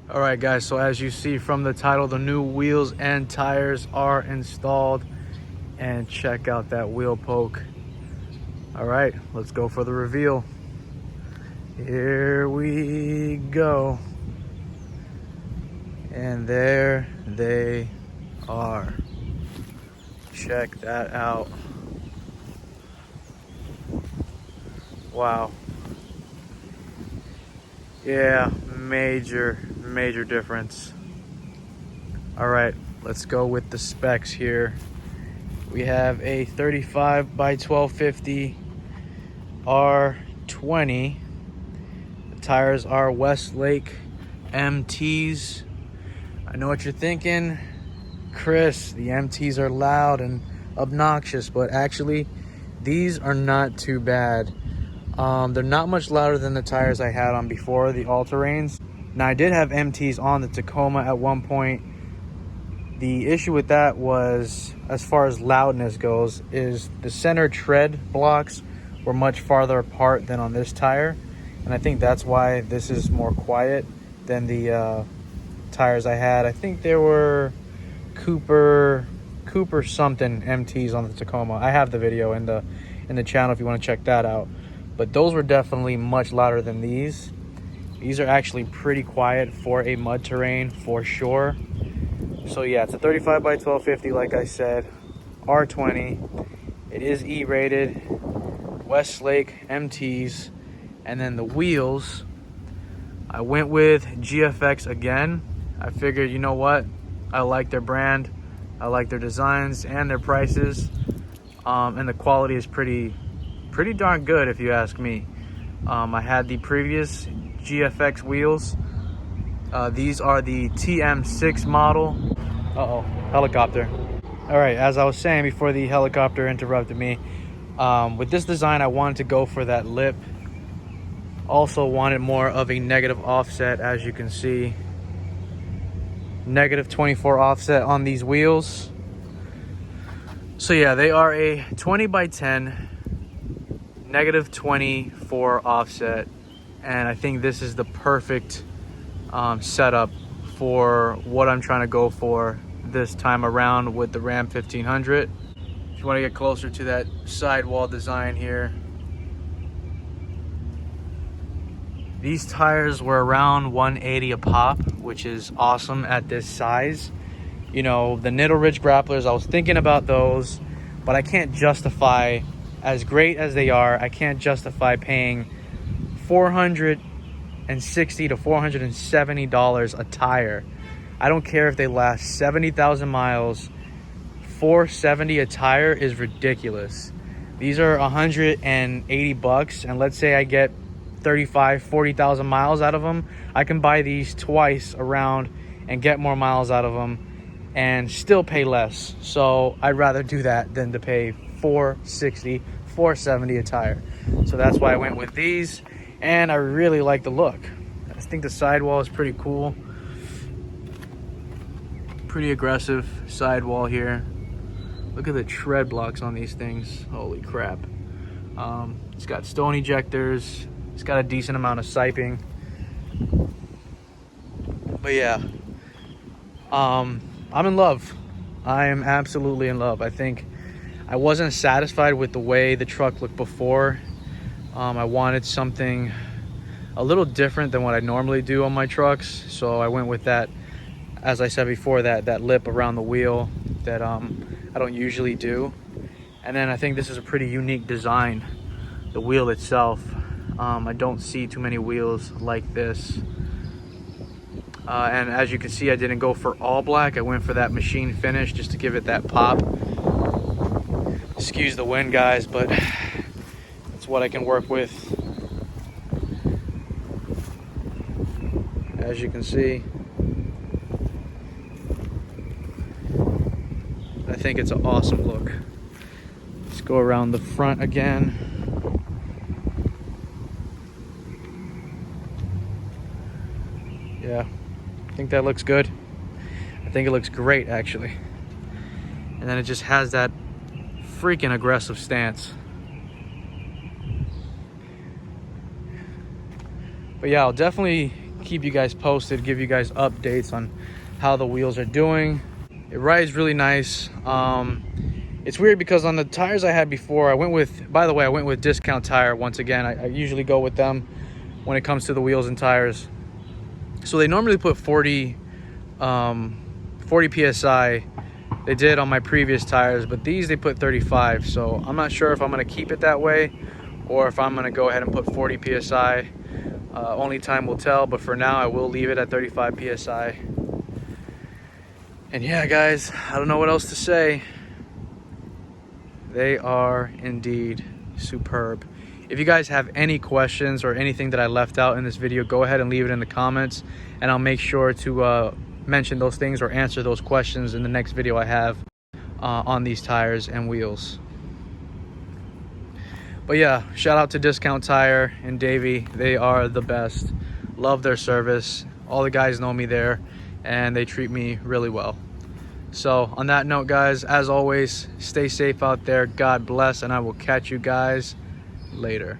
All right, guys, so as you see from the title, the new wheels and tires are installed. And check out that wheel poke. All right, let's go for the reveal. Here we go. And there they are. Check that out. Wow. Yeah, major difference. All right, let's go with the specs here. We have a 35 by 1250 R20. The tires are Westlake MTs. I know what you're thinking, Chris, the MTs are loud and obnoxious, but actually these are not too bad. They're not much louder than the tires I had on before, the all-terrains. Now I did have MTs on the Tacoma at one point. The issue with that was, as far as loudness goes, is the center tread blocks were much farther apart than on this tire. And I think that's why this is more quiet than the tires I had. I think there were Cooper something MTs on the Tacoma. I have the video in the channel if you want to check that out. But those were definitely much louder than these. These are actually pretty quiet for a mud terrain for sure. So yeah, it's a 35 by 1250, like I said, R20. It is E-rated, Westlake MTs, and then the wheels, I went with GFX again. I figured, you know what? I like their brand, I like their designs and their prices, and the quality is pretty darn good if you ask me. I had the previous GFX wheels. These are the TM6 model. Uh-oh, helicopter. All right, as I was saying before the helicopter interrupted me, with this design I wanted to go for that lip. Also wanted more of a negative offset, as you can see. Negative 24 offset on these wheels. So yeah, they are a 20 by 10, negative 24 offset. And I think this is the perfect setup for what I'm trying to go for this time around with the Ram 1500. If you want to get closer to that sidewall design here, these tires were around 180 a pop, which is awesome at this size. You know, the Niddle Ridge grapplers, I was thinking about those, but I can't justify, as great as they are, I can't justify paying $460 to $470 a tire. I don't care if they last 70,000 miles. $470 a tire is ridiculous. These are 180 bucks, and let's say I get 40,000 miles out of them. I can buy these twice around and get more miles out of them and still pay less. So I'd rather do that than to pay $460, $470 a tire. So that's why I went with these, and I really like the look. I think the sidewall is pretty cool. Pretty aggressive sidewall here. Look at the tread blocks on these things. Holy crap. It's got stone ejectors. It's got a decent amount of siping. But yeah, I'm in love. I am absolutely in love. I think I wasn't satisfied with the way the truck looked before. I wanted something a little different than what I normally do on my trucks. So I went with that, as I said before, that lip around the wheel that I don't usually do. And then I think this is a pretty unique design, the wheel itself. I don't see too many wheels like this. And as you can see, I didn't go for all black. I went for that machine finish just to give it that pop. Excuse the wind, guys, but it's what I can work with. As you can see, I think it's an awesome look. Let's go around the front again. Yeah, I think that looks good. I think it looks great, actually. And then it just has that freaking aggressive stance. But yeah, I'll definitely keep you guys posted, give you guys updates on how the wheels are doing. It rides really nice. It's weird because on the tires I had before, I went with Discount Tire once again. I usually go with them when it comes to the wheels and tires. So they normally put 40 PSI. They did on my previous tires, but these they put 35. So I'm not sure if I'm gonna keep it that way or if I'm gonna go ahead and put 40 PSI. Only time will tell, but for now I will leave it at 35 PSI. And yeah, guys, I don't know what else to say. They are indeed superb. If you guys have any questions or anything that I left out in this video, go ahead and leave it in the comments, and I'll make sure to mention those things or answer those questions in the next video I have on these tires and wheels. But yeah, shout out to Discount Tire and Davey. They are the best. Love their service. All the guys know me there, and they treat me really well. So on that note, guys, as always, stay safe out there. God bless, and I will catch you guys later.